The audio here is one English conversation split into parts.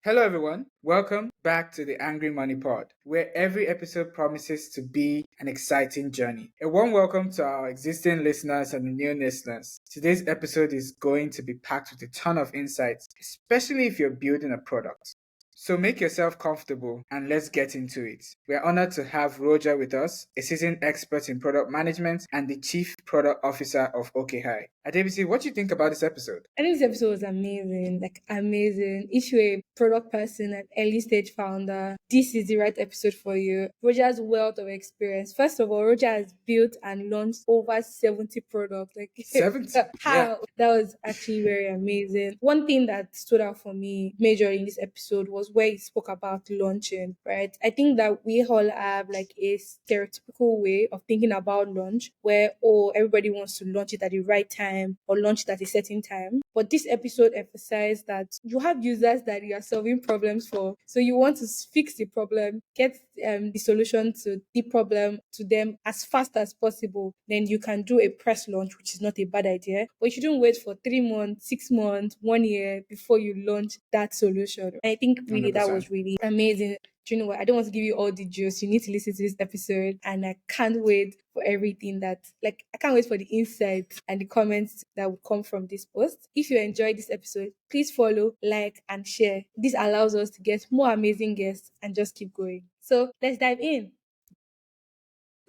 Hello, everyone. Welcome back to the Angry Money Pod, where every episode promises to be an exciting journey. A warm welcome to our existing listeners and the new listeners. Today's episode is going to be packed with a ton of insights, especially if you're building a product. So make yourself comfortable and let's get into it. We're honored to have Roger with us, a seasoned expert in product management and the Chief Product Officer of OKhi. Adebisi, what do you think about this episode? I think this episode was amazing, like amazing. If you're a product person, an early stage founder, this is the right episode for you. Roger's wealth of experience. First of all, Roger has built and launched over 70 products. Like 70? how that was actually very amazing. One thing that stood out for me majorly in this episode was where he spoke about launching, right? I think that we all have like a stereotypical way of thinking about launch where everybody wants to launch it at the right time or launch it at a certain time. But this episode emphasized that you have users that you are solving problems for. So you want to fix the problem, get the solution to the problem to them as fast as possible. Then you can do a press launch, which is not a bad idea. But you shouldn't wait for 3 months, 6 months, 1 year before you launch that solution. And I think really that 100%. was really amazing. Do you know what? I don't want to give you all the juice. You need to listen to this episode, and I can't wait for everything I can't wait for the insights and the comments that will come from this post. If you enjoyed this episode, please follow, like, and share. This allows us to get more amazing guests and just keep going. So let's dive in.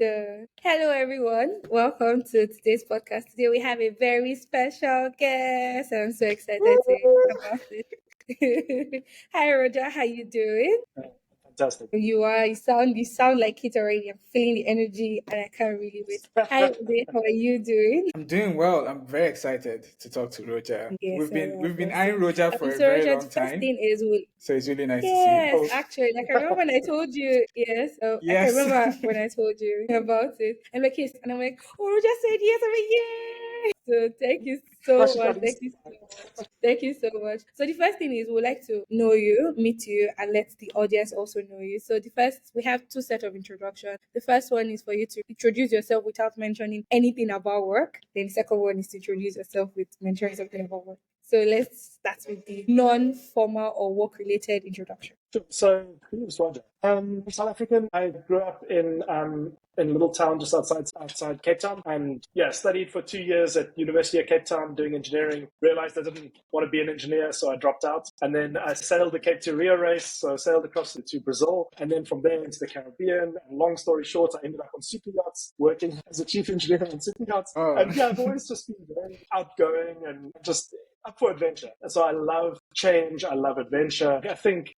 So, hello everyone. Welcome to today's podcast. Today we have a very special guest. I'm so excited to hear about it. Hi Roger, how you doing? Fantastic. You sound like it already. I'm feeling the energy and I can't really wait. Hi Ode, how are you doing? I'm doing well. I'm very excited to talk to Roger. Yes, We've been eyeing Roger for a so very Roger, the long first time, thing is so it's really nice to see yes, you. actually, like I remember when I told you, yes, I Yes. can remember when I told you about it. And like, yes, and I'm like, oh, Roger said yes. I'm like, yay! So thank you so much. Thank you so much. Thank you so much. So the first thing is we'd like to know you, meet you, and let the audience also know you. So we have two sets of introduction. The first one is for you to introduce yourself without mentioning anything about work. Then the second one is to introduce yourself with mentioning something about work. So let's start with the non-formal or work-related introduction. So, who's Roger? South African. I grew up in a little town just outside Cape Town, and studied for 2 years at University of Cape Town doing engineering. Realized I didn't want to be an engineer, so I dropped out. And then I sailed the Cape to Rio race, so I sailed across to Brazil, and then from there into the Caribbean. And long story short, I ended up on super yachts, working as a chief engineer on super yachts. Oh. And I've always just been very outgoing and just up for adventure. And so I love change. I love adventure. I think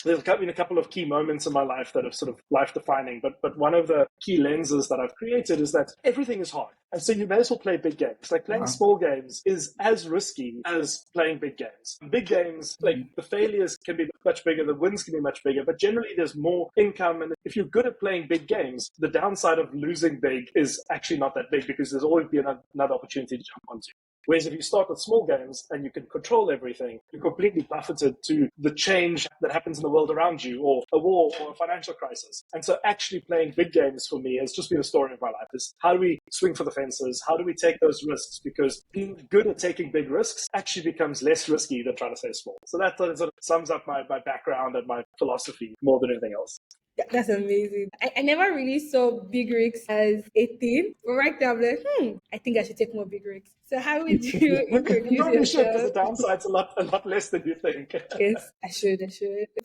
there's been a couple of key moments in my life that are sort of life-defining, but one of the key lenses that I've created is that everything is hard. And so you may as well play big games. Like playing small games is as risky as playing big games. Big games, like the failures can be much bigger, the wins can be much bigger, but generally there's more income. And if you're good at playing big games, the downside of losing big is actually not that big because there's always be another opportunity to jump onto. Whereas if you start with small games and you can control everything, you're completely buffeted to the change that happens in the world around you, or a war or a financial crisis. And so actually playing big games for me has just been a story of my life. Is how do we swing for the fences? How do we take those risks? Because being good at taking big risks actually becomes less risky than trying to stay small. So that sort of sums up my background and my philosophy more than anything else. That's amazing. I never really saw big rigs as a thing, but right now I'm like, I think I should take more big rigs. So how would you introduce You probably should, because yourself? the downside's a lot less than you think. Yes, I should.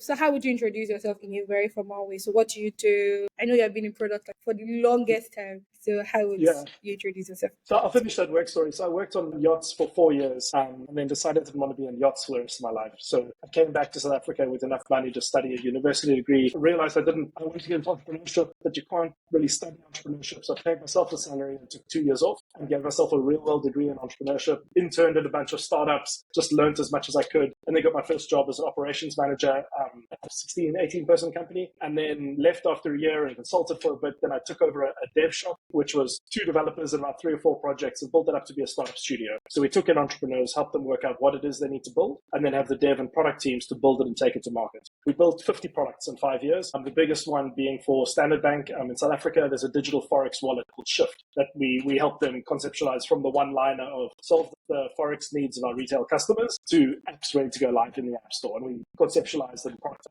So how would you introduce yourself in a very formal way? So what do you do? I know you have been in product like for the longest time. So how would you introduce yourself? So I'll finish that work story. So I worked on yachts for 4 years and then decided I didn't want to be on yachts for the rest of my life. So I came back to South Africa with enough money to study a university degree. I realized I wanted to get into entrepreneurship, but you can't really study entrepreneurship. So I paid myself a salary and took 2 years off and gave myself a real world degree in entrepreneurship. Interned at a bunch of startups, just learned as much as I could. And then got my first job as an operations manager at a 16, 18 person company. And then left after a year and consulted for a bit. Then I took over a dev shop, which was 2 developers and about 3 or 4 projects, and built it up to be a startup studio. So we took in entrepreneurs, helped them work out what it is they need to build, and then have the dev and product teams to build it and take it to market. We built 50 products in 5 years. The biggest one being for Standard Bank in South Africa. There's a digital Forex wallet called Shift that we help them conceptualize from the one-liner of solve the Forex needs of our retail customers to apps ready to go live in the App Store. And we conceptualized the product,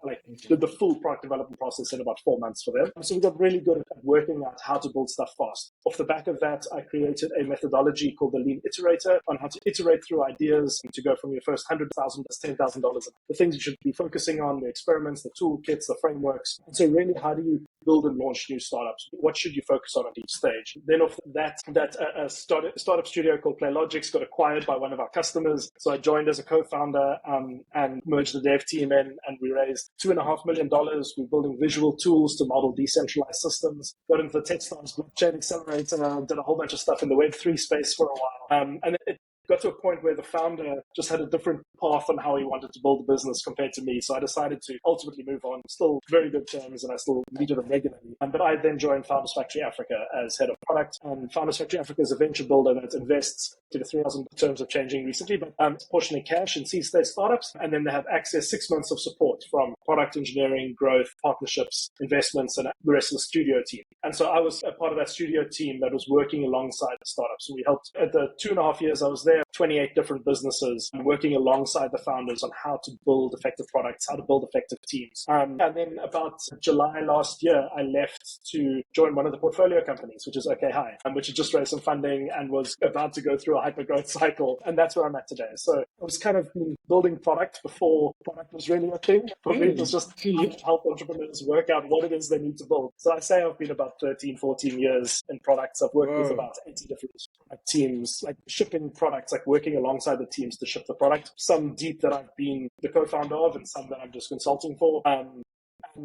did the full product development process in about 4 months for them. So we got really good at working out how to build stuff fast. Off the back of that, I created a methodology called the Lean Iterator on how to iterate through ideas to go from your first $100,000 to $10,000. The things you should be focusing on, the experiments, the toolkits, the frameworks. And so really, how do you build and launch new startups? What should you focus on at each stage? Then off that startup studio called PlayLogix got acquired by one of our customers. So I joined as a co-founder and merged the dev team in, and we raised $2.5 million. We're building visual tools to model decentralized systems. Got into the Techstars blockchain accelerator, did a whole bunch of stuff in the Web3 space for a while. And it got to a point where the founder just had a different path on how he wanted to build a business compared to me. So I decided to ultimately move on. Still very good terms, and I still meet with him regularly. But I then joined Founders Factory Africa as head of product. And Founders Factory Africa is a venture builder that invests to the 3,000 terms of changing recently, but it's portionally cash in seed stage startups. And then they have access 6 months of support from product engineering, growth, partnerships, investments, and the rest of the studio team. And so I was a part of that studio team that was working alongside the startups. So we helped at the 2.5 years I was there, 28 different businesses, and working alongside the founders on how to build effective products, how to build effective teams. And then about July last year, I left to join one of the portfolio companies, which is OKhi, which had just raised some funding and was about to go through a hyper-growth cycle. And that's where I'm at today. So I was kind of building product before product was really a thing. For me, it was just to help entrepreneurs work out what it is they need to build. So I say I've been about 13, 14 years in products. I've worked with about 80 different teams, like shipping products, like working alongside the teams to ship the product. Some deep that I've been the co-founder of, and some that I'm just consulting for. And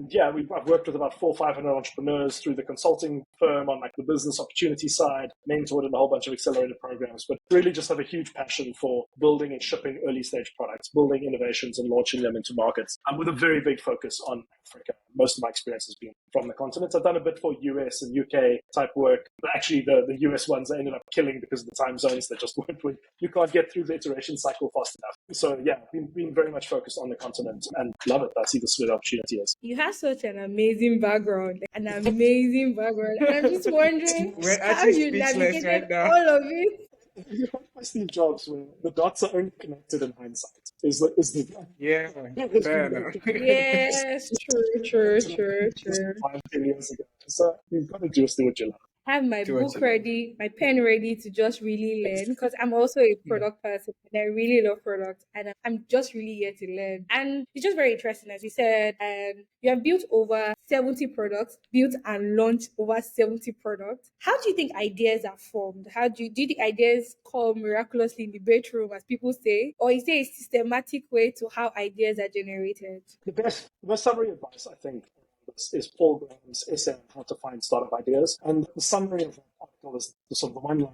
yeah, I've worked with about 400 or 500 entrepreneurs through the consulting firm on like the business opportunity side, mentored in a whole bunch of accelerated programs, but really just have a huge passion for building and shipping early stage products, building innovations and launching them into markets, and with a very big focus on Africa. Most of my experience has been from the continent. I've done a bit for US and UK type work, but actually the US ones I ended up killing because of the time zones. They just weren't, you can't get through the iteration cycle fast enough. So yeah, been very much focused on the continent and love it. I see this where the opportunity is. You have such an amazing background, And I'm just wondering We're how actually you speechless navigated right now. all of it. You have my Steve Jobs where the dots are only connected in hindsight. Is the Yeah, fair enough. Yes, true. 5 years ago. So you've got to just do what you love. I have my Do what book you love. ready, my pen ready to just really learn because I'm also a product person and I really love products and I'm just really here to learn. And it's just very interesting, as you said, and you have built over 70 products, built and launched over 70 products. How do you think ideas are formed? Do you think ideas come miraculously in the bedroom, as people say? Or is there a systematic way to how ideas are generated? The best summary advice, I think, is Paul Graham's essay on how to find startup ideas. And the summary of that article is the sort of the one line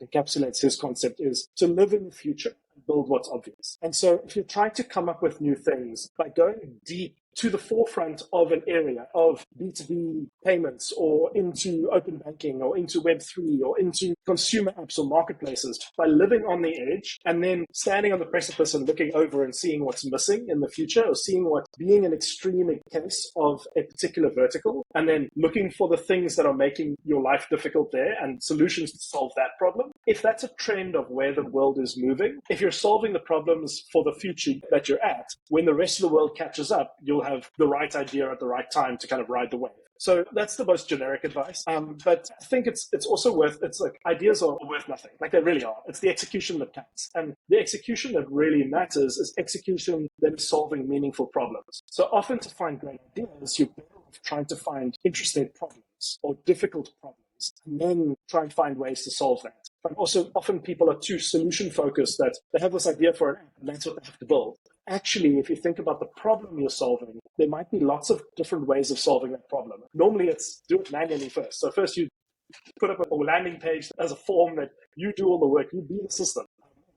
that encapsulates his concept is to live in the future and build what's obvious. And so if you're trying to come up with new things by going deep to the forefront of an area of B2B payments or into open banking or into Web3 or into consumer apps or marketplaces, by living on the edge and then standing on the precipice and looking over and seeing what's missing in the future or seeing what being an extreme case of a particular vertical and then looking for the things that are making your life difficult there and solutions to solve that problem. If that's a trend of where the world is moving, if you're solving the problems for the future that you're at, when the rest of the world catches up, you'll have the right idea at the right time to kind of ride the wave. So that's the most generic advice. But I think it's also it's like ideas are worth nothing. Like they really are. It's the execution that counts. And the execution that really matters is execution that is solving meaningful problems. So often to find great ideas, you're better off trying to find interesting problems or difficult problems and then try and find ways to solve that. But also often people are too solution focused that they have this idea for an app and that's what they have to build. Actually, if you think about the problem you're solving, there might be lots of different ways of solving that problem. Normally, it's do it manually first. So first you put up a landing page as a form that you do all the work, you be the system.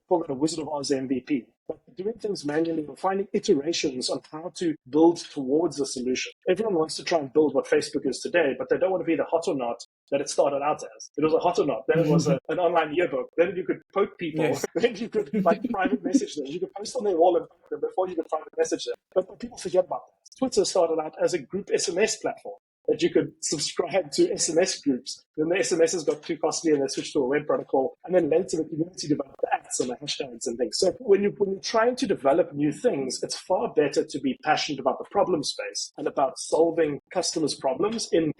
Call it a Wizard of Oz MVP. But doing things manually or finding iterations on how to build towards a solution. Everyone wants to try and build what Facebook is today, but they don't want to be the hot or not that it started out as. It was a hot or not, then it was an online yearbook, then you could poke people, Yes. then you could like private message them, you could post on their wall and poke them before you could private message them. But people forget about that. Twitter started out as a group SMS platform that you could subscribe to SMS groups. Then the SMSs got too costly and they switched to a web protocol. And then later the community developed the apps and the hashtags and things. So when you're trying to develop new things, it's far better to be passionate about the problem space and about solving customers' problems in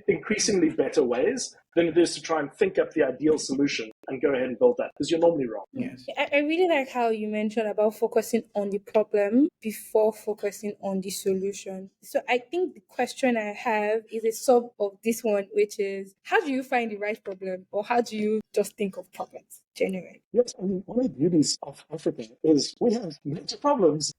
increasingly better ways than it is to try and think up the ideal solution and go ahead and build that, because you're normally wrong. Yes. I really like how you mentioned about focusing on the problem before focusing on the solution. So I think the question I have is a sub of this one, which is, how do you find the right problem, or how do you just think of problems generally? Yes, I mean, one of the beauties of Africa is we have major problems,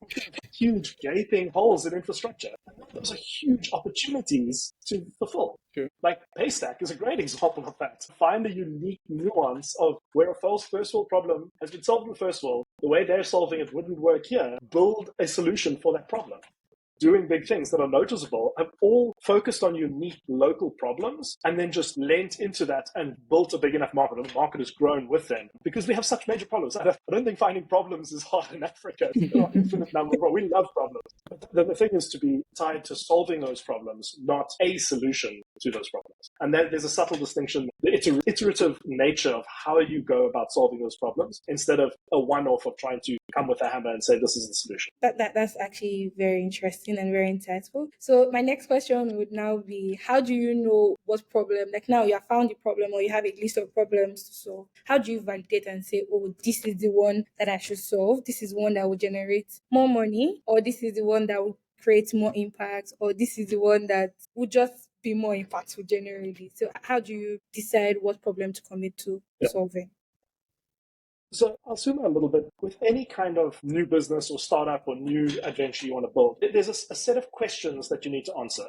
huge gaping holes in infrastructure. And those are huge opportunities to fulfill. Sure. Like Paystack is a great example of that. Find the unique nuance of where a first world problem has been solved in the first world. The way they're solving it wouldn't work here. Build a solution for that problem. Doing big things that are noticeable have all focused on unique local problems and then just lent into that and built a big enough market. And the market has grown with them because we have such major problems. I don't think finding problems is hard in Africa. There are infinite number of problems. We love problems. But the thing is to be tied to solving those problems, not a solution to those problems. And then there's a subtle distinction, the iterative nature of how you go about solving those problems instead of a one-off of trying to come with a hammer and say, this is the solution. That's actually very interesting and very insightful. So my next question would now be, how do you know what problem, like now you have found the problem or you have a list of problems to solve, how do you validate and say, oh, this is the one that I should solve, this is one that will generate more money, or this is the one that will create more impact, or this is the one that would just be more impactful generally? So how do you decide what problem to commit to solving? So I'll zoom out a little bit. With any kind of new business or startup or new adventure you want to build, there's a set of questions that you need to answer.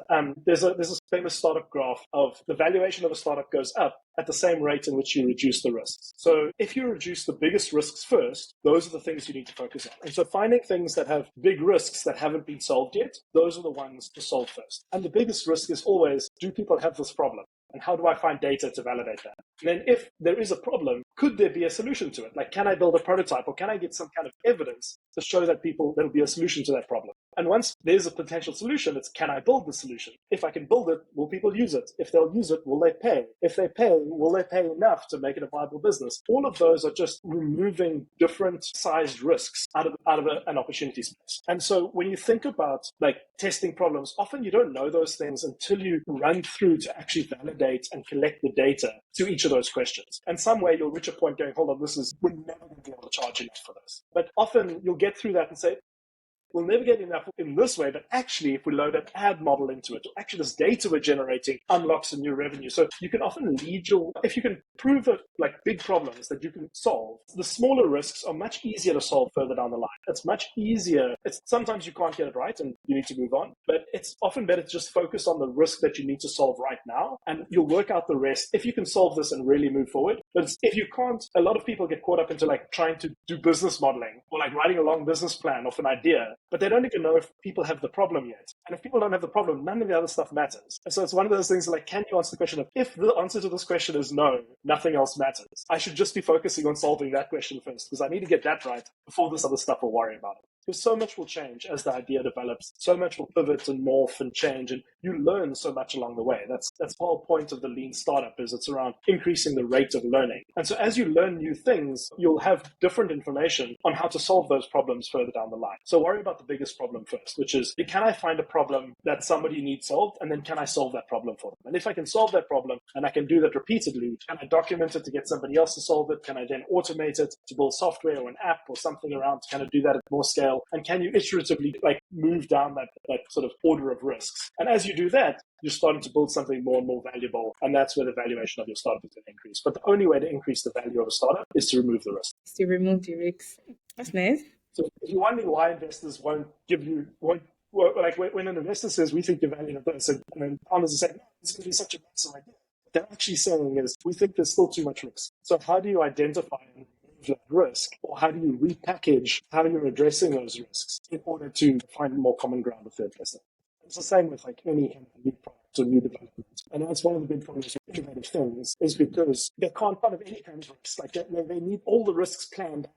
There's a famous startup graph of the valuation of a startup goes up at the same rate in which you reduce the risks. So if you reduce the biggest risks first, those are the things you need to focus on. And so finding things that have big risks that haven't been solved yet, those are the ones to solve first. And the biggest risk is always, do people have this problem? And how do I find data to validate that? And then if there is a problem, could there be a solution to it? Like, can I build a prototype or can I get some kind of evidence to show that there'll be a solution to that problem? And once there's a potential solution, it's, can I build the solution? If I can build it, will people use it? If they'll use it, will they pay? If they pay, will they pay enough to make it a viable business? All of those are just removing different sized risks out of an opportunity space. And so when you think about like testing problems, often you don't know those things until you run through to actually validate and collect the data to each of those questions. And some way you'll reach a point going, hold on, we're never going to be able to charge enough for this. But often you'll get through that and say, we'll never get enough in this way, but actually if we load an ad model into it, or actually this data we're generating unlocks a new revenue. So you can often if you can prove it like big problems that you can solve, the smaller risks are much easier to solve further down the line. It's much easier. Sometimes you can't get it right and you need to move on, but it's often better to just focus on the risk that you need to solve right now, and you'll work out the rest if you can solve this and really move forward. But if you can't, a lot of people get caught up into like trying to do business modeling or like writing a long business plan off an idea, but they don't even know if people have the problem yet. And if people don't have the problem, none of the other stuff matters. And so it's one of those things like, can you answer the question of, if the answer to this question is no, nothing else matters. I should just be focusing on solving that question first, because I need to get that right before this other stuff will worry about it. Because so much will change as the idea develops. So much will pivot and morph and change, and you learn so much along the way. That's the whole point of the lean startup, is it's around increasing the rate of learning. And so as you learn new things, you'll have different information on how to solve those problems further down the line. So worry about the biggest problem first, which is, can I find a problem that somebody needs solved? And then can I solve that problem for them? And if I can solve that problem and I can do that repeatedly, can I document it to get somebody else to solve it? Can I then automate it to build software or an app or something around to kind of do that at more scale? And can you iteratively like move down that sort of order of risks? And as you do that, you're starting to build something more and more valuable. And that's where the valuation of your startup is going to increase. But the only way to increase the value of a startup is to remove the risk. To remove the risks. That's nice. So if you're wondering why investors won't like when an investor says, we think you're valued at this, and then founders are saying, no, this is going to be such a massive idea. What they're actually saying is, we think there's still too much risk. So how do you identify and remove that risk? Or how do you repackage how you're addressing those risks in order to find more common ground with the investor? It's the same with like any kind of new product or new development. And that's one of the big problems with innovative things, is because they can't part of any kind of risk. Like they need all the risks planned out.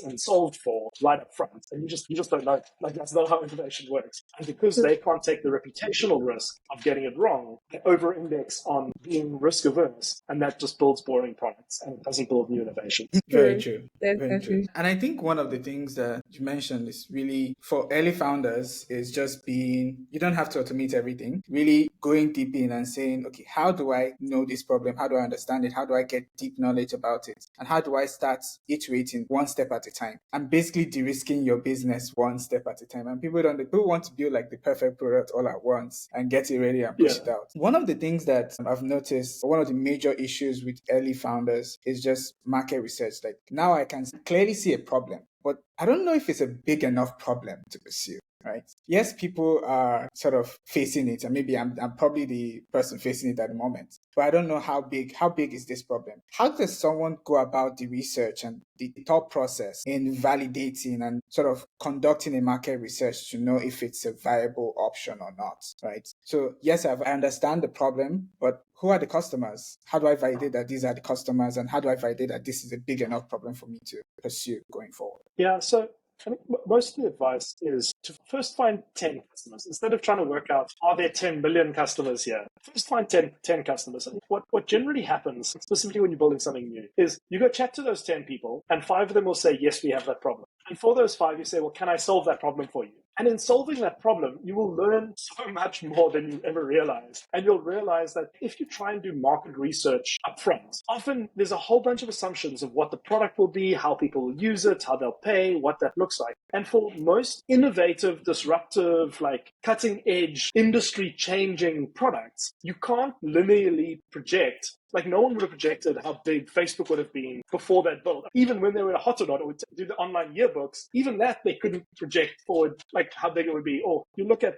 and solved for right up front. And you just don't know. Like, that's not how innovation works. And because they can't take the reputational risk of getting it wrong, they over-index on being risk averse, and that just builds boring products and it doesn't build new innovation. Very True. true. Very true. Definitely. And I think one of the things that you mentioned is really for early founders is just being, you don't have to automate everything, really going deep in and saying, okay, how do I know this problem? How do I understand it? How do I get deep knowledge about it? And how do I start iterating one step at a time? And basically de-risking your business one step at a time. And people want to build like the perfect product all at once and get it ready and push it out. One of the things that I've noticed, one of the major issues with early founders is just market research. Like now I can clearly see a problem, but I don't know if it's a big enough problem to pursue. Right. Yes, people are sort of facing it, and maybe I'm probably the person facing it at the moment. But I don't know how big is this problem. How does someone go about the research and the thought process in validating and sort of conducting a market research to know if it's a viable option or not? Right. So yes, I understand the problem, but who are the customers? How do I validate that these are the customers, and how do I validate that this is a big enough problem for me to pursue going forward? Yeah. So I think most of the advice is to first find 10 customers. Instead of trying to work out, are there 10 million customers here? First find 10 customers. And what generally happens, specifically when you're building something new, is you go chat to those 10 people and 5 of them will say, yes, we have that problem. And for those 5, you say, well, can I solve that problem for you? And in solving that problem, you will learn so much more than you ever realized. And you'll realize that if you try and do market research upfront, often there's a whole bunch of assumptions of what the product will be, how people will use it, how they'll pay, what that looks like. And for most innovative, disruptive, like cutting edge, industry changing products, you can't linearly project. Like no one would have projected how big Facebook would have been before that build. Even when they were hot or not, or would do the online yearbooks, even that they couldn't project forward, like how big it would be. Or you look at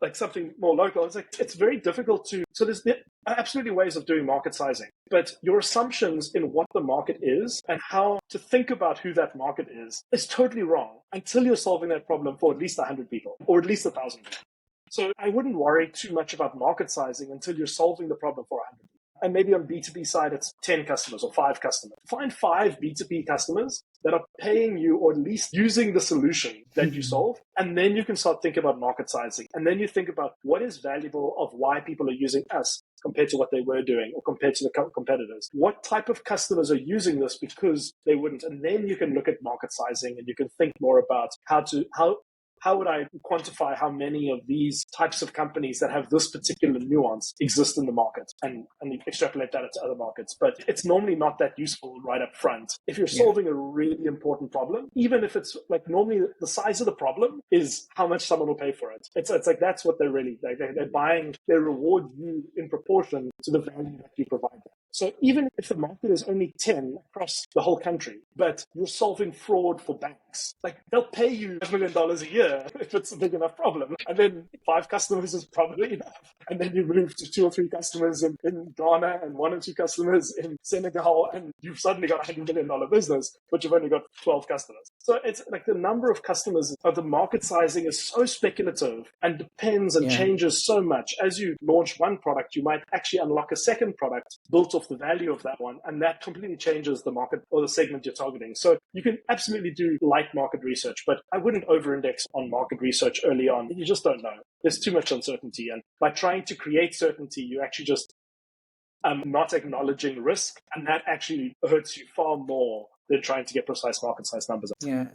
like something more local, it's like, it's very difficult to, so there's absolutely ways of doing market sizing, but your assumptions in what the market is and how to think about who that market is totally wrong until you're solving that problem for at least 100 people or at least 1,000 people. So I wouldn't worry too much about market sizing until you're solving the problem for 100 people. And maybe on B2B side, it's 10 customers or 5 customers. Find 5 B2B customers that are paying you or at least using the solution that you solve. And then you can start thinking about market sizing. And then you think about what is valuable of why people are using us compared to what they were doing or compared to the competitors. What type of customers are using this because they wouldn't? And then you can look at market sizing and you can think more about how would I quantify how many of these types of companies that have this particular nuance exist in the market and extrapolate that to other markets. But it's normally not that useful right up front. If you're solving a really important problem, even if it's like normally the size of the problem is how much someone will pay for it. It's like that's what they're really, they're buying, they reward you in proportion to the value that you provide them. So even if the market is only 10 across the whole country, but you're solving fraud for banks, like they'll pay you $1 million a year if it's a big enough problem. And then 5 customers is probably enough. And then you move to 2 or 3 customers in Ghana and 1 or 2 customers in Senegal, and you've suddenly got a $100 million business, but you've only got 12 customers. So it's like the number of customers of the market sizing is so speculative and depends and changes so much. As you launch one product, you might actually unlock a second product built off the value of that one, and that completely changes the market or the segment you're targeting. So you can absolutely do light market research, but I wouldn't over-index on market research early on. You just don't know. There's too much uncertainty, and by trying to create certainty, you actually just not acknowledging risk, and that actually hurts you far more than trying to get precise market size numbers. Yeah,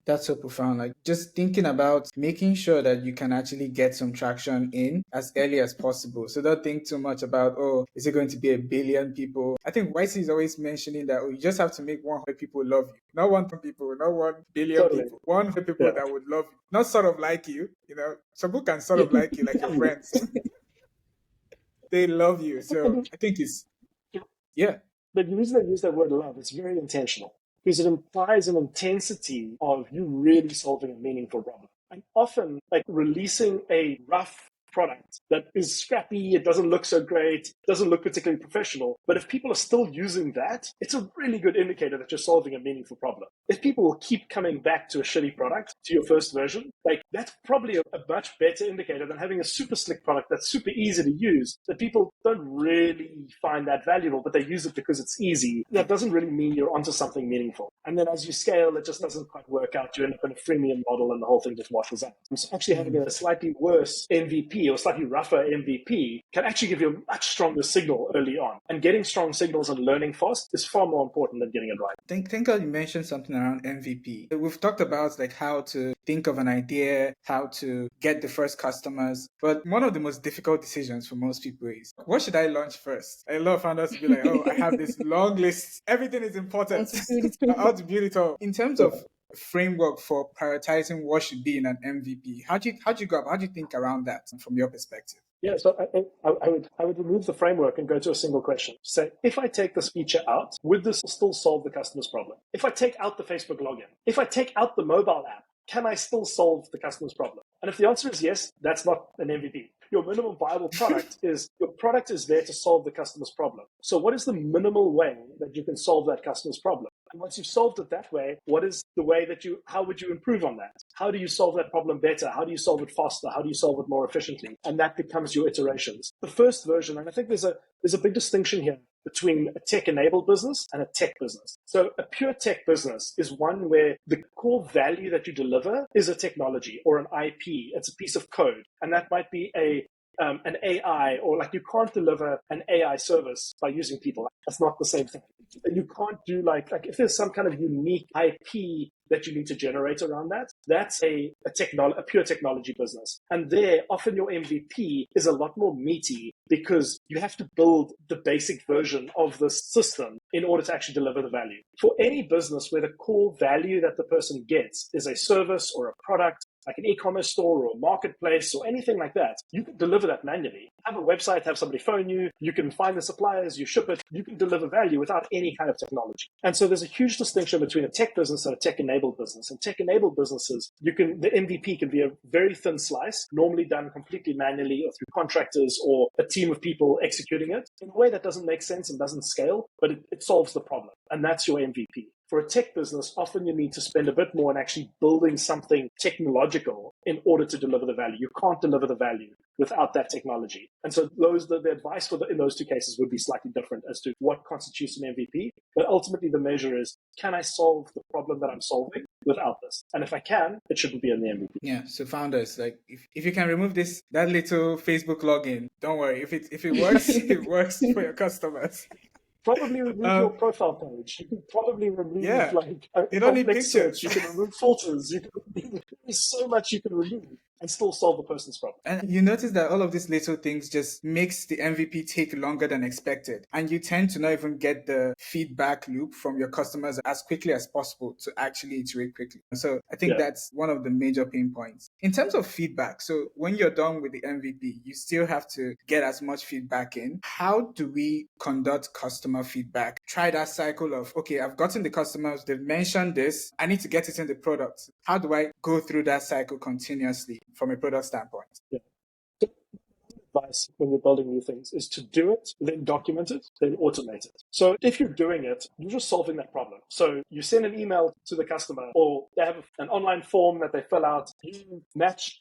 that's so profound. Like just thinking about making sure that you can actually get some traction in as early as possible. So don't think too much about, oh, is it going to be 1 billion people? I think YC is always mentioning that, oh, you just have to make 100 people love you. Not 1 people, not 1 billion people. 100 people that would love you. Not sort of like you, you know. Some people can sort of like you, like your friends. They love you. So I think it's, But the reason I use that word love, it's very intentional, because it implies an intensity of you really solving a meaningful problem. And often, like releasing a rough product that is scrappy, it doesn't look so great, doesn't look particularly professional. But if people are still using that, it's a really good indicator that you're solving a meaningful problem. If people will keep coming back to a shitty product, to your first version, like that's probably a much better indicator than having a super slick product that's super easy to use, that people don't really find that valuable, but they use it because it's easy. That doesn't really mean you're onto something meaningful. And then as you scale, it just doesn't quite work out. You end up in a freemium model and the whole thing just washes out. So actually having a slightly worse MVP or slightly rougher MVP can actually give you a much stronger signal early on. And getting strong signals and learning fast is far more important than getting it right. I think you mentioned something around MVP. We've talked about like how to think of an idea, how to get the first customers. But one of the most difficult decisions for most people is, what should I launch first? A lot of founders will be like, oh, I have this long list. Everything is important. How to build it all. In terms of framework for prioritizing what should be in an MVP, how do you go about? How do you think around that from your perspective? Yeah, so I would remove the framework and go to a single question. Say, if I take this feature out, would this still solve the customer's problem? If I take out the Facebook login, if I take out the mobile app, can I still solve the customer's problem? And if the answer is yes, that's not an MVP. Your minimum viable product is, your product is there to solve the customer's problem. So what is the minimal way that you can solve that customer's problem? And once you've solved it that way, what is the way that how would you improve on that? How do you solve that problem better? How do you solve it faster? How do you solve it more efficiently? And that becomes your iterations. The first version, and I think there's a big distinction here between a tech-enabled business and a tech business. So a pure tech business is one where the core value that you deliver is a technology or an IP. It's a piece of code. And that might be an AI, or like you can't deliver an AI service by using people. That's not the same thing. You can't do like if there's some kind of unique IP that you need to generate around that, that's a pure technology business. And there, often your MVP is a lot more meaty because you have to build the basic version of the system in order to actually deliver the value. For any business where the core value that the person gets is a service or a product, like an e-commerce store or a marketplace or anything like that, you can deliver that manually. Have a website, have somebody phone you, you can find the suppliers, you ship it, you can deliver value without any kind of technology. And so there's a huge distinction between a tech business and a tech-enabled business. And tech-enabled businesses, the MVP can be a very thin slice, normally done completely manually or through contractors or a team of people executing it in a way that doesn't make sense and doesn't scale, but it solves the problem. And that's your MVP. For a tech business, often you need to spend a bit more on actually building something technological in order to deliver the value. You can't deliver the value without that technology. And so the advice in those two cases would be slightly different as to what constitutes an MVP. But ultimately, the measure is, can I solve the problem that I'm solving without this? And if I can, it shouldn't be in the MVP. Yeah, so founders, like if you can remove that little Facebook login, don't worry. If it works, it works for your customers. Probably remove your profile page. You can probably remove you don't need pictures. Search. You can remove filters. There's so much you can remove and still solve the person's problem. And you notice that all of these little things just makes the MVP take longer than expected. And you tend to not even get the feedback loop from your customers as quickly as possible to actually iterate quickly. So I think that's one of the major pain points. In terms of feedback, so when you're done with the MVP, you still have to get as much feedback in. How do we conduct customer feedback? Try that cycle of, okay, I've gotten the customers, they've mentioned this, I need to get it in the product. How do I go through that cycle continuously from a product standpoint? Yeah. Advice when you're building new things is to do it, then document it, then automate it. So if you're doing it, you're just solving that problem. So you send an email to the customer, or they have an online form that they fill out. You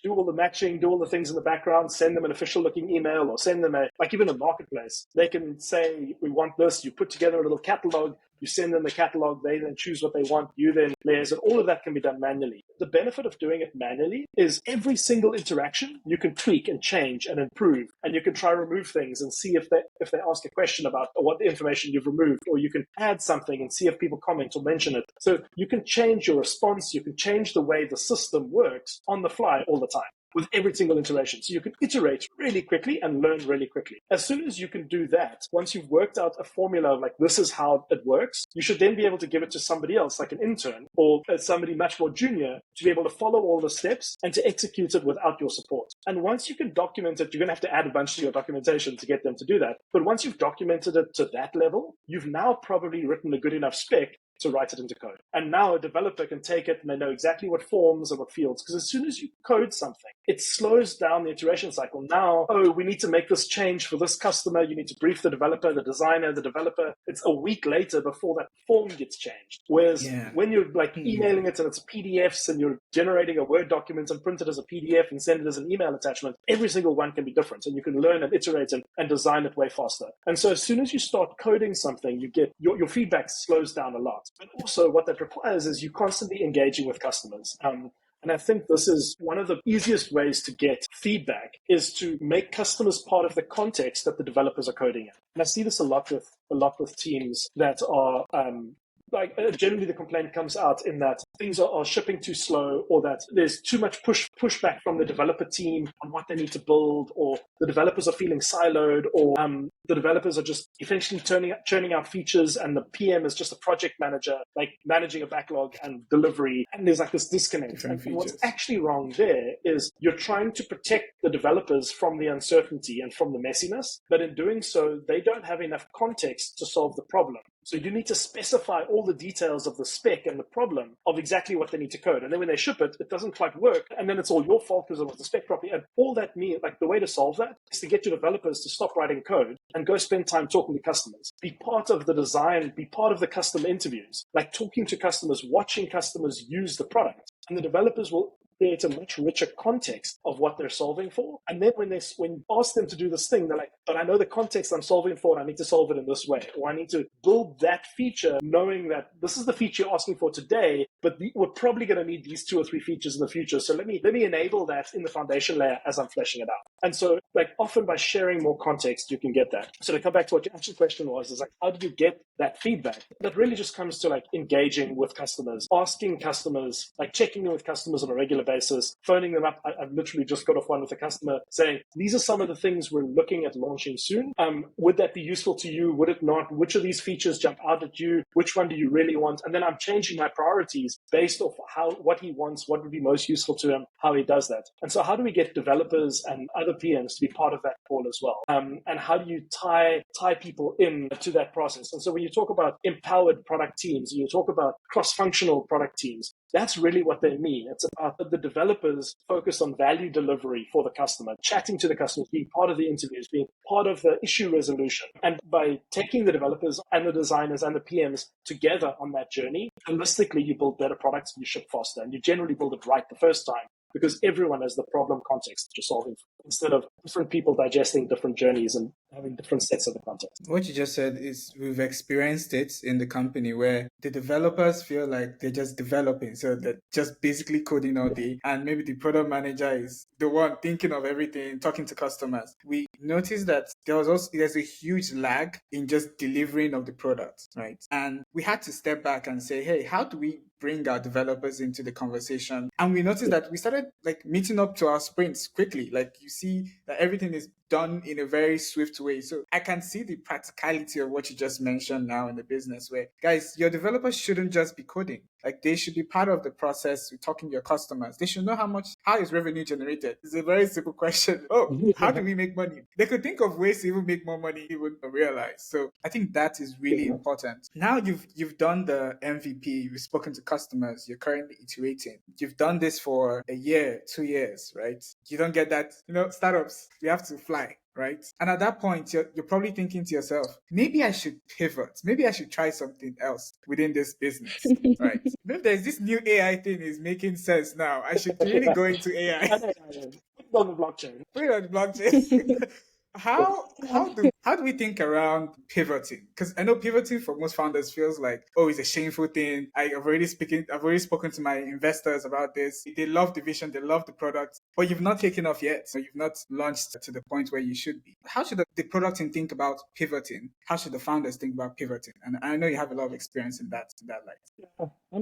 do all the matching, do all the things in the background, send them an official looking email, or send them even a marketplace. They can say, we want this. You put together a little catalog. You send them the catalog, they then choose what they want, you then layers, and all of that can be done manually. The benefit of doing it manually is every single interaction you can tweak and change and improve, and you can try to remove things and see if they ask a question about what the information you've removed, or you can add something and see if people comment or mention it. So you can change your response, you can change the way the system works on the fly all the time, with every single iteration. So you can iterate really quickly and learn really quickly. As soon as you can do that, once you've worked out a formula of this is how it works, you should then be able to give it to somebody else, like an intern or somebody much more junior, to be able to follow all the steps and to execute it without your support. And once you can document it, you're going to have to add a bunch to your documentation to get them to do that. But once you've documented it to that level, you've now probably written a good enough spec to write it into code. And now a developer can take it and they know exactly what forms and what fields, because as soon as you code something, it slows down the iteration cycle. Now, we need to make this change for this customer. You need to brief the developer, the designer, the developer. It's a week later before that form gets changed. Whereas when you're like emailing it and it's PDFs and you're generating a Word document and print it as a PDF and send it as an email attachment, every single one can be different, and you can learn and iterate and design it way faster. And so as soon as you start coding something, you get your feedback slows down a lot. But also what that requires is you constantly engaging with customers. And I think this is one of the easiest ways to get feedback, is to make customers part of the context that the developers are coding in. And I see this a lot with teams that are generally the complaint comes out in that things are shipping too slow, or that there's too much pushback from the developer team on what they need to build, or the developers are feeling siloed, or the developers are just eventually churning out features, and the PM is just a project manager, like managing a backlog and delivery, and there's like this disconnect. And what's actually wrong there is you're trying to protect the developers from the uncertainty and from the messiness, but in doing so, they don't have enough context to solve the problem. So you need to specify all the details of the spec and the problem of exactly what they need to code. And then when they ship it, it doesn't quite work. And then it's all your fault because it was the spec properly. And all that means, like, the way to solve that is to get your developers to stop writing code and go spend time talking to customers. Be part of the design, be part of the customer interviews, like talking to customers, watching customers use the product. And the developers will create a much richer context of what they're solving for. And then when you ask them to do this thing, they're like, but I know the context I'm solving for, and I need to solve it in this way. Or I need to build that feature knowing that this is the feature you're asking for today, but we're probably going to need these 2 or 3 features in the future. So let me enable that in the foundation layer as I'm fleshing it out. And so, like, often by sharing more context, you can get that. So to come back to what your actual question was, is like, how do you get that feedback? That really just comes to like engaging with customers, asking customers, like checking in with customers on a regular basis, phoning them up. I've literally just got off one with a customer saying, these are some of the things we're looking at launching soon. Would that be useful to you? Would it not? Which of these features jump out at you? Which one do you really want? And then I'm changing my priorities based off what he wants, what would be most useful to him, how he does that. And so how do we get developers and other PMs to be part of that call as well? And how do you tie people in to that process? And so when you talk about empowered product teams, you talk about cross-functional product teams, that's really what they mean. It's about the developers focused on value delivery for the customer, chatting to the customers, being part of the interviews, being part of the issue resolution. And by taking the developers and the designers and the PMs together on that journey, holistically, you build better products and you ship faster. And you generally build it right the first time, because everyone has the problem context that you're solving, instead of different people digesting different journeys and having different sets of the context. What you just said is, we've experienced it in the company where the developers feel like they're just developing. So they're just basically coding all day. And maybe the product manager is the one thinking of everything, talking to customers. We noticed that there's a huge lag in just delivering of the product, right? And we had to step back and say, hey, how do we bring our developers into the conversation? And we noticed that we started like meeting up to our sprints quickly. Like, you see that everything is done in a very swift way. So I can see the practicality of what you just mentioned now in the business, where, guys, your developers shouldn't just be coding. Like, they should be part of the process. We're talking to your customers. They should know how is revenue generated. It's a very simple question. Oh, how do we make money? They could think of ways to even make more money, even realize. So I think that is really important. Now you've done the MVP, you've spoken to customers, you're currently iterating. You've done this for a year, 2 years, right? You don't get that, startups, we have to fly, right? And at that point, you're probably thinking to yourself, maybe I should pivot. Maybe I should try something else within this business, right? Maybe there's this new AI thing is making sense now. I should really go into AI. Put it on the blockchain. Put it on the blockchain. How do we think around pivoting? Because I know pivoting for most founders feels like, oh, it's a shameful thing. I've already spoken to my investors about this. They love the vision, they love the product, but you've not taken off yet. So you've not launched to the point where you should be. How should the product team think about pivoting? How should the founders think about pivoting? And I know you have a lot of experience in that light. Yeah.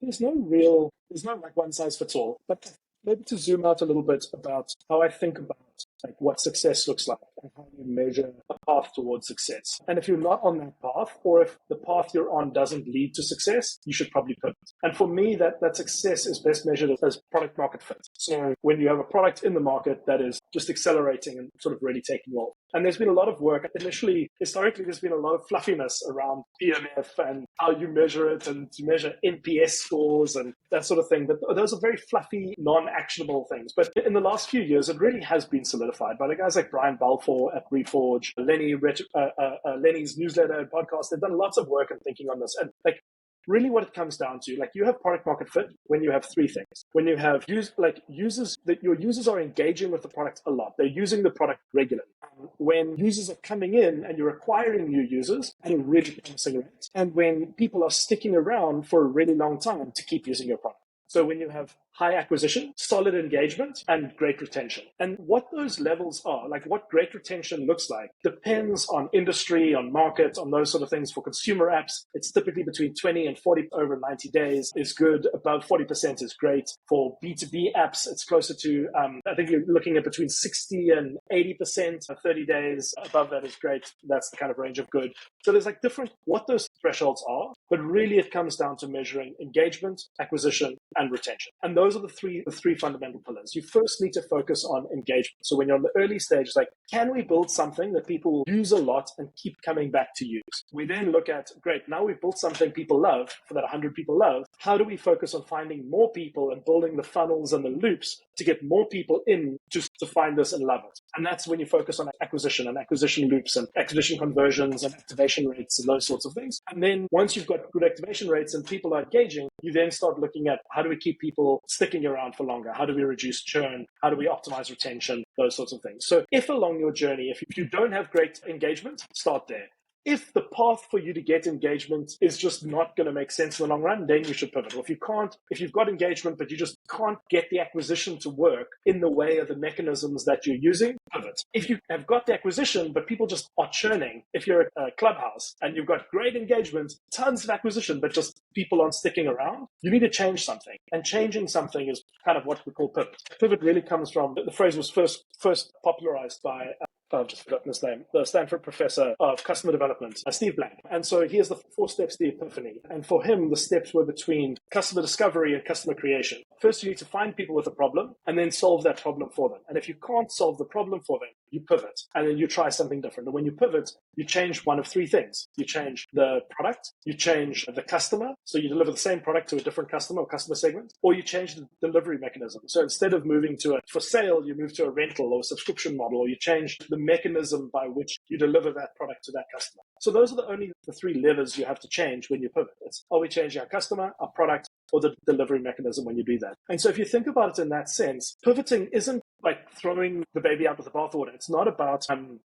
There's no like one size fits all, but maybe to zoom out a little bit about how I think about like what success looks like and how you measure a path towards success. And if you're not on that path, or if the path you're on doesn't lead to success, you should probably pivot. And for me, that success is best measured as product market fit. So when you have a product in the market that is just accelerating and sort of really taking off. And there's been a lot of work. Initially, historically, there's been a lot of fluffiness around PMF and how you measure it, and to measure NPS scores and that sort of thing. But those are very fluffy, non-actionable things. But in the last few years, it really has been solidified by the guys like Brian Balfour at Reforge, Lenny's newsletter and podcast. They've done lots of work and thinking on this. And like, really what it comes down to, like, you have product market fit when you have three things. When you have users, that your users are engaging with the product a lot. They're using the product regularly. When users are coming in and you're acquiring new users at a really promising rate. And when people are sticking around for a really long time to keep using your product. So when you have high acquisition, solid engagement, and great retention. And what those levels are, like what great retention looks like, depends on industry, on market, on those sort of things. For consumer apps, it's typically between 20 and 40 over 90 days is good. Above 40% is great. For B2B apps, it's closer to, I think you're looking at between 60 and 80% of 30 days. Above that is great. That's the kind of range of good. So there's like different, what those thresholds are, but really it comes down to measuring engagement, acquisition, and retention. And those are the three fundamental pillars. You first need to focus on engagement. So when you're on the early stage, like, can we build something that people use a lot and keep coming back to use? We then look at, great, now we've built something people love, for that 100 people love. How do we focus on finding more people and building the funnels and the loops to get more people in just to find this and love it? And that's when you focus on acquisition and acquisition loops and acquisition conversions and activation rates and those sorts of things. And then once you've got good activation rates and people are engaging, you then start looking at how do we keep people sticking around for longer? How do we reduce churn? How do we optimize retention? Those sorts of things. So if along your journey, if you don't have great engagement, start there. If the path for you to get engagement is just not going to make sense in the long run, then you should pivot. Or if you've got engagement, but you just can't get the acquisition to work in the way of the mechanisms that you're using, pivot. If you have got the acquisition, but people just are churning, if you're a Clubhouse and you've got great engagement, tons of acquisition, but just people aren't sticking around, you need to change something. And changing something is kind of what we call pivot. Pivot really comes from, the phrase was first popularized by I've just forgotten his name, the Stanford professor of customer development, Steve Blank. And so here's the 4 steps to the epiphany. And for him, the steps were between customer discovery and customer creation. First, you need to find people with a problem and then solve that problem for them. And if you can't solve the problem for them, you pivot and then you try something different. And when you pivot, you change one of 3 things. You change the product, you change the customer, so you deliver the same product to a different customer or customer segment, or you change the delivery mechanism. So instead of moving to for sale, you move to a rental or a subscription model, or you change the mechanism by which you deliver that product to that customer. So those are only the 3 levers you have to change when you pivot. Are we changing our customer, our product, or the delivery mechanism when you do that? And so if you think about it in that sense, pivoting isn't like throwing the baby out with the bathwater. It's not about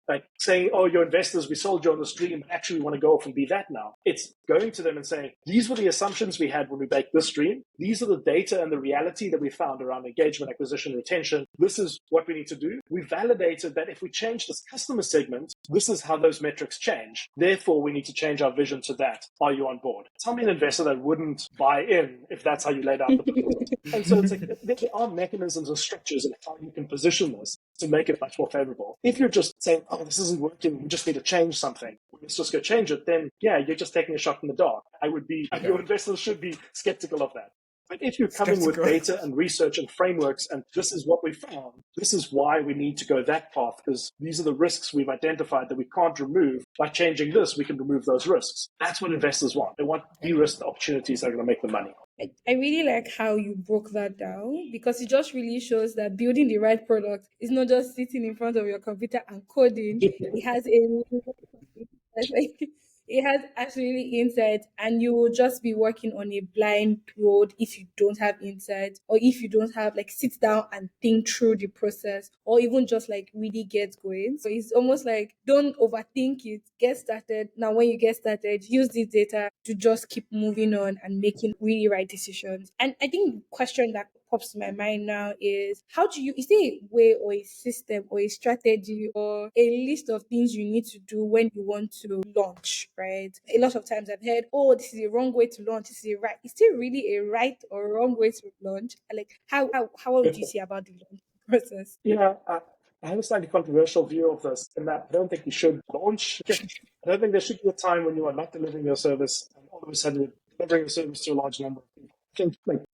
like saying, oh, your investors, we sold you on this dream, but actually we want to go off and be that now. It's going to them and saying, these were the assumptions we had when we baked this dream. These are the data and the reality that we found around engagement, acquisition, retention. This is what we need to do. We validated that if we change this customer segment, this is how those metrics change. Therefore, we need to change our vision to that. Are you on board? Tell me an investor that wouldn't buy in if that's how you laid out the plan. And so it's like there are mechanisms and structures and how you can position this to make it much more favorable. If you're just saying, oh, this isn't working, we just need to change something, let's just go change it, then yeah, you're just taking a shot in the dark. Your investors should be skeptical of that. But if you're coming with data and research and frameworks, and this is what we found, this is why we need to go that path, because these are the risks we've identified that we can't remove. By changing this, we can remove those risks. That's what investors want. They want de-risked opportunities that are going to make them money. I really like how you broke that down, because it just really shows that building the right product is not just sitting in front of your computer and coding. It has like it has absolutely insight, and you will just be working on a blind road if you don't have insight, or if you don't have like sit down and think through the process, or even just like really get going. So it's almost like don't overthink it, get started. Now when you get started, use this data to just keep moving on and making really right decisions. And I think the question that pops to my mind now is, how do you, is there a way or a system or a strategy or a list of things you need to do when you want to launch, right? A lot of times I've heard, oh, this is a wrong way to launch, this is a right. Is there really a right or wrong way to launch? Like how would you say about the launch process? Yeah, I have a slightly controversial view of this in that I don't think you should launch. I don't think there should be a time when you are not delivering your service and all of a sudden you're delivering your service to a large number of people. I think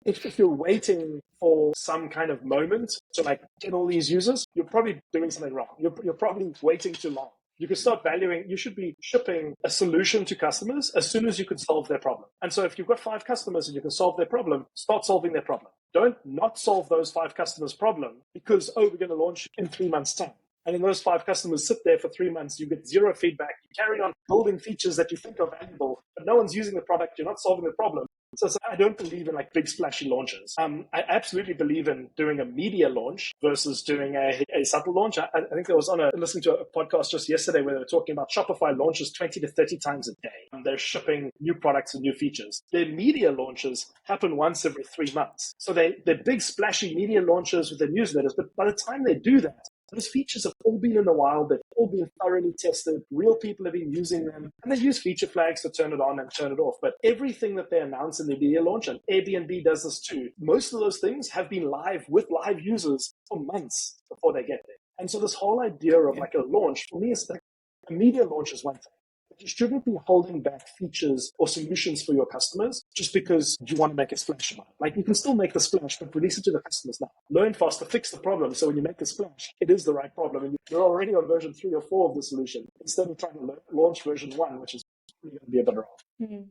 if you're waiting for some kind of moment to get all these users, you're probably doing something wrong. You're probably waiting too long. You can start valuing, you should be shipping a solution to customers as soon as you can solve their problem. And so if you've got 5 customers and you can solve their problem, start solving their problem. Don't not solve those 5 customers' problem because, we're going to launch in 3 months' time. And then those 5 customers sit there for 3 months, you get 0 feedback, you carry on building features that you think are valuable, but no one's using the product, you're not solving the problem. So I don't believe in big splashy launches. I absolutely believe in doing a media launch versus doing a subtle launch. I think I was listening to a podcast just yesterday where they were talking about Shopify launches 20 to 30 times a day. They're shipping new products and new features. Their media launches happen once every 3 months. So they're big splashy media launches with their newsletters, but by the time they do that, those features have all been in the wild. They've all been thoroughly tested. Real people have been using them. And they use feature flags to turn it on and turn it off. But everything that they announce in the media launch, and Airbnb does this too, most of those things have been live with live users for months before they get there. And so this whole idea of a launch, for me, is a media launch is one thing. You shouldn't be holding back features or solutions for your customers just because you want to make a splash about it. You can still make the splash, but release it to the customers now. Learn faster, fix the problem. So when you make the splash, it is the right problem. And you're already on version 3 or 4 of the solution instead of trying to launch version 1, which is probably going to be a better off. Mm-hmm.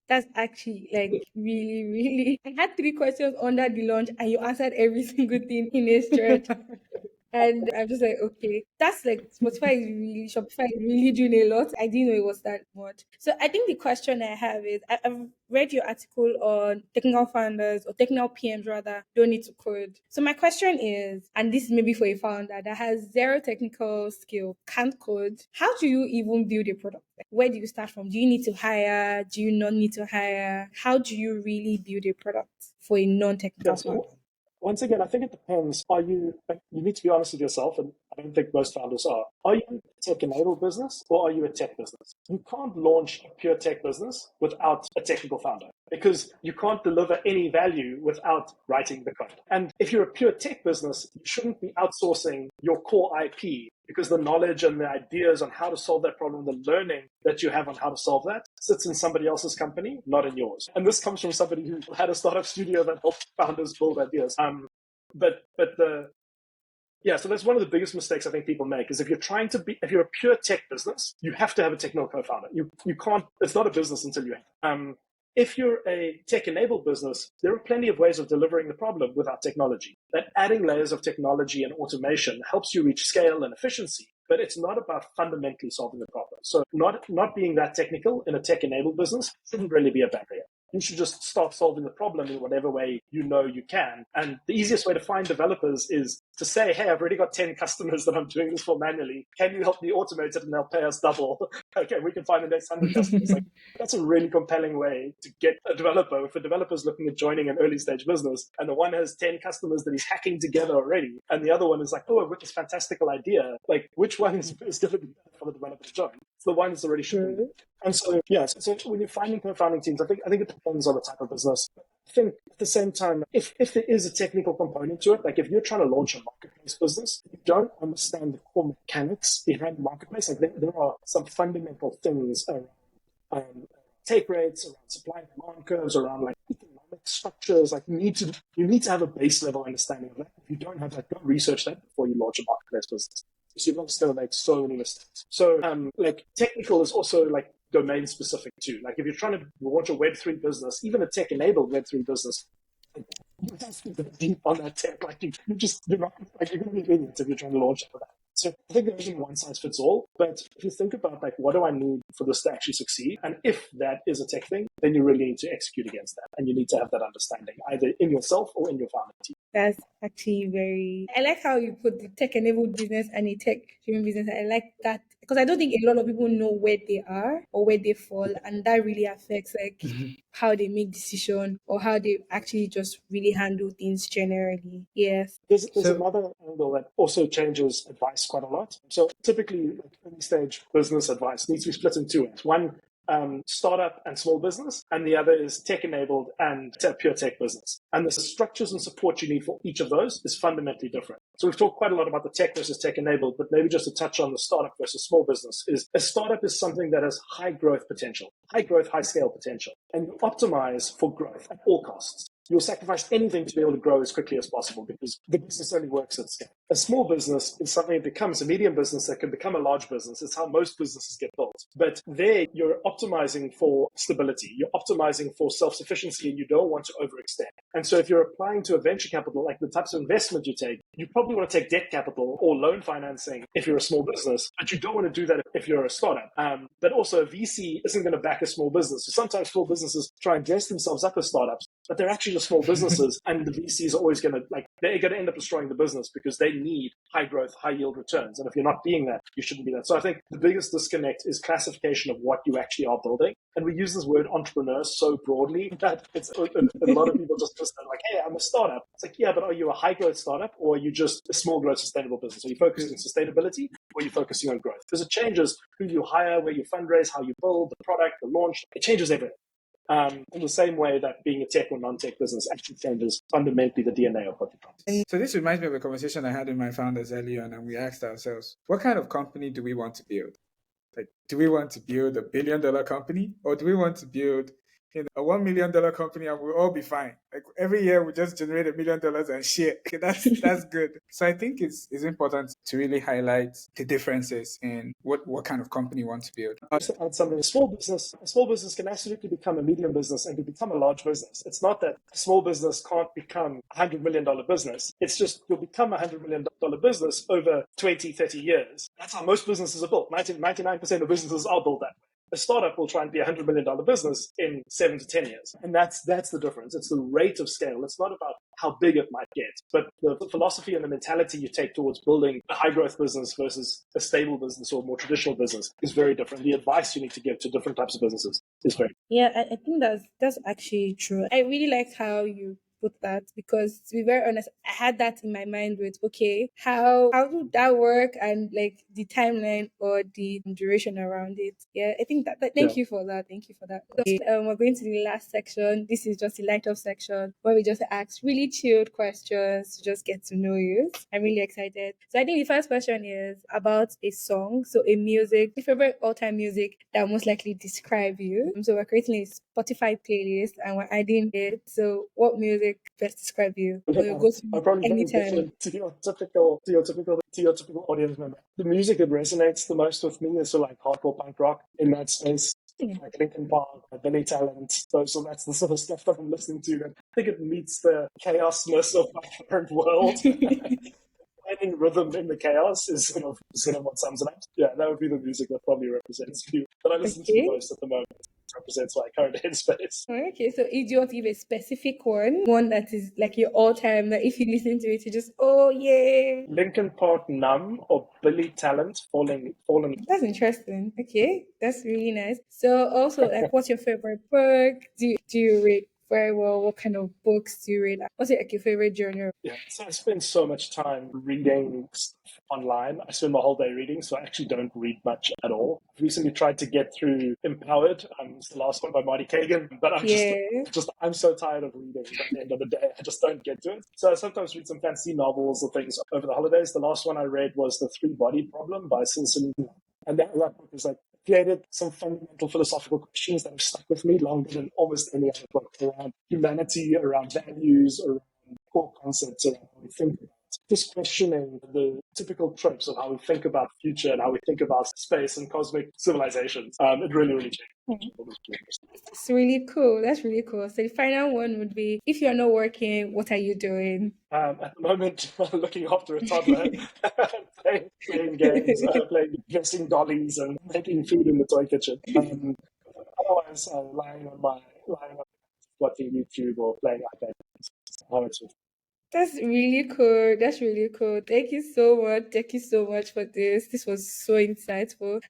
That's actually really, really. I had 3 questions under the launch and you answered every single thing in a stretch. And I'm just okay, that's Shopify is really doing a lot. I didn't know it was that much. So I think the question I have is, I've read your article on technical founders or technical PMs rather don't need to code. So my question is, and this is maybe for a founder that has 0 technical skill, can't code, how do you even build a product? Where do you start from? Do you need to hire? Do you not need to hire? How do you really build a product for a non-technical founder? Once again, I think it depends. You need to be honest with yourself, and I don't think most founders are. Are you a tech-enabled business or are you a tech business? You can't launch a pure tech business without a technical founder because you can't deliver any value without writing the code. And if you're a pure tech business, you shouldn't be outsourcing your core IP because the knowledge and the ideas on how to solve that problem, the learning that you have on how to solve that sits in somebody else's company, not in yours. And this comes from somebody who had a startup studio that helped founders build ideas. So that's one of the biggest mistakes I think people make is if you're a pure tech business, you have to have a technical co-founder. You can't, it's not a business until you have. If you're a tech-enabled business, there are plenty of ways of delivering the problem without technology. That adding layers of technology and automation helps you reach scale and efficiency, but it's not about fundamentally solving the problem. So not being that technical in a tech-enabled business shouldn't really be a barrier. You should just start solving the problem in whatever way you know you can. And the easiest way to find developers is to say, hey, I've already got 10 customers that I'm doing this for manually. Can you help me automate it and they'll pay us double? Okay, we can find the next 100 customers. That's a really compelling way to get a developer. If a developer's looking at joining an early stage business and the one has 10 customers that he's hacking together already, and the other one is I've got this fantastical idea, which one is going to be better for the developer to join? It's the one that's already shipping. And so, so when you're finding co-founding teams, I think it depends on the type of business. I think at the same time, if there is a technical component to it, if you're trying to launch a marketplace business, you don't understand the core mechanics behind the marketplace. There are some fundamental things around take rates, around supply and demand curves, around economic structures. You need to have a base level understanding of that. If you don't have that, go research that before you launch a marketplace business. So you're not going to make so many mistakes. So technical is also domain specific too. If you're trying to launch a Web3 business, even a tech-enabled Web3 business, you have to go deep on that tech. You're going to be idiots if you're trying to launch it with that. So I think there isn't one size fits all. But if you think about what do I need for this to actually succeed, and if that is a tech thing, then you really need to execute against that, and you need to have that understanding either in yourself or in your founding team. That's actually I like how you put the tech-enabled business and a tech-driven business. I like that because I don't think a lot of people know where they are or where they fall, and that really affects how they make decisions or how they actually just really handle things generally. Yes. There's another angle that also changes advice quite a lot. So typically, early stage business advice needs to be split in 2 ways. One, startup and small business, and the other is tech-enabled and pure tech business. And the structures and support you need for each of those is fundamentally different. So we've talked quite a lot about the tech versus tech-enabled, but maybe just to touch on the startup versus small business is a startup is something that has high growth potential, high growth, high scale potential, and you optimize for growth at all costs. You'll sacrifice anything to be able to grow as quickly as possible because the business only works at scale. A small business is something that becomes a medium business that can become a large business. It's how most businesses get built. But there, you're optimizing for stability. You're optimizing for self-sufficiency, and you don't want to overextend. And so if you're applying to a venture capital, like the types of investment you take, you probably want to take debt capital or loan financing if you're a small business, but you don't want to do that if you're a startup. But also a VC isn't going to back a small business. So sometimes small businesses try and dress themselves up as startups, but they're actually just small businesses, and the VCs are always going to, they're going to end up destroying the business because they need high growth, high yield returns. And if you're not being that, you shouldn't be that. So I think the biggest disconnect is classification of what you actually are building. And we use this word entrepreneur so broadly that it's a lot of people just like, hey, I'm a startup. It's like, yeah, but are you a high growth startup or are you just a small growth sustainable business? Are you focusing on sustainability or are you focusing on growth? Because it changes who you hire, where you fundraise, how you build the product, the launch. It changes everything. In the same way that being a tech or non-tech business actually changes fundamentally the DNA of what you promise. So this reminds me of a conversation I had with my founders earlier on, and we asked ourselves, what kind of company do we want to build? Like, do we want to build a $1 billion company, or do we want to build a $1 million company and we'll all be fine? Like every year we just generate $1 million and share. Okay, that's good. So I think it's important to really highlight the differences in what kind of company you want to build. A small business can absolutely become a medium business and can become a large business. It's not that a small business can't become a $100 million business. It's just you'll become a $100 million business over 20, 30 years. That's how most businesses are built. 99% of businesses are built that way. A startup will try and be a $100 million business in 7 to 10 years. And that's the difference. It's the rate of scale. It's not about how big it might get, but the philosophy and the mentality you take towards building a high growth business versus a stable business or more traditional business is very different. The advice you need to give to different types of businesses is very different. Yeah, I think that's actually true. I really liked how you put that because to be very honest, I had that in my mind with okay, how would that work and like the timeline or the duration around it. Yeah, I think that thank you for that. Thank you for that. So, we're going to the last section. This is just the light up section where we just ask really chilled questions to just get to know you. I'm really excited. So I think the first question is about a song. So a music, your favorite all-time music that will most likely describe you. So we're creating a Spotify playlist and we're adding it. So what music best describe you? Or you go I'm to probably very anytime. different to your typical audience member. The music that resonates the most with me is sort of like hardcore punk rock in that space. Like Linkin Park, Billy Talent, so that's the sort of stuff that I'm listening to. And I think it meets the chaosness of my current world. Finding rhythm in the chaos is sort of what sums it up. Yeah, that would be the music that probably represents you. That I listen to the most at the moment. Represents my current headspace. Okay, so if you want to give a specific one that is like your all time, that if you listen to it, you just oh yeah. Linkin Park Numb or Billy Talent Falling. That's interesting. Okay, that's really nice. So also like what's your favorite book? Do you read very well? What kind of books do you read? What's like your favorite genre? Yeah, so I spend so much time reading stuff online. I spend my whole day reading, so I actually don't read much at all. I've recently tried to get through Empowered. It's the last one by Marty Kagan, but I'm so tired of reading by the end of the day. I just don't get to it. So I sometimes read some fancy novels or things over the holidays. The last one I read was The Three-Body Problem by Cincinnati. And that book is like created some fundamental philosophical questions that have stuck with me longer than almost any other book around humanity, around values, around core concepts, around how we think about just questioning the typical tropes of how we think about the future and how we think about space and cosmic civilizations. It really, really changed. That's really cool. That's really cool. So the final one would be, if you're not working, what are you doing? At the moment, looking after a toddler, playing games, dressing dollies, and making food in the toy kitchen. Otherwise, lying on watching YouTube or playing iPad. How it's That's really cool. That's really cool. Thank you so much. Thank you so much for this. This was so insightful.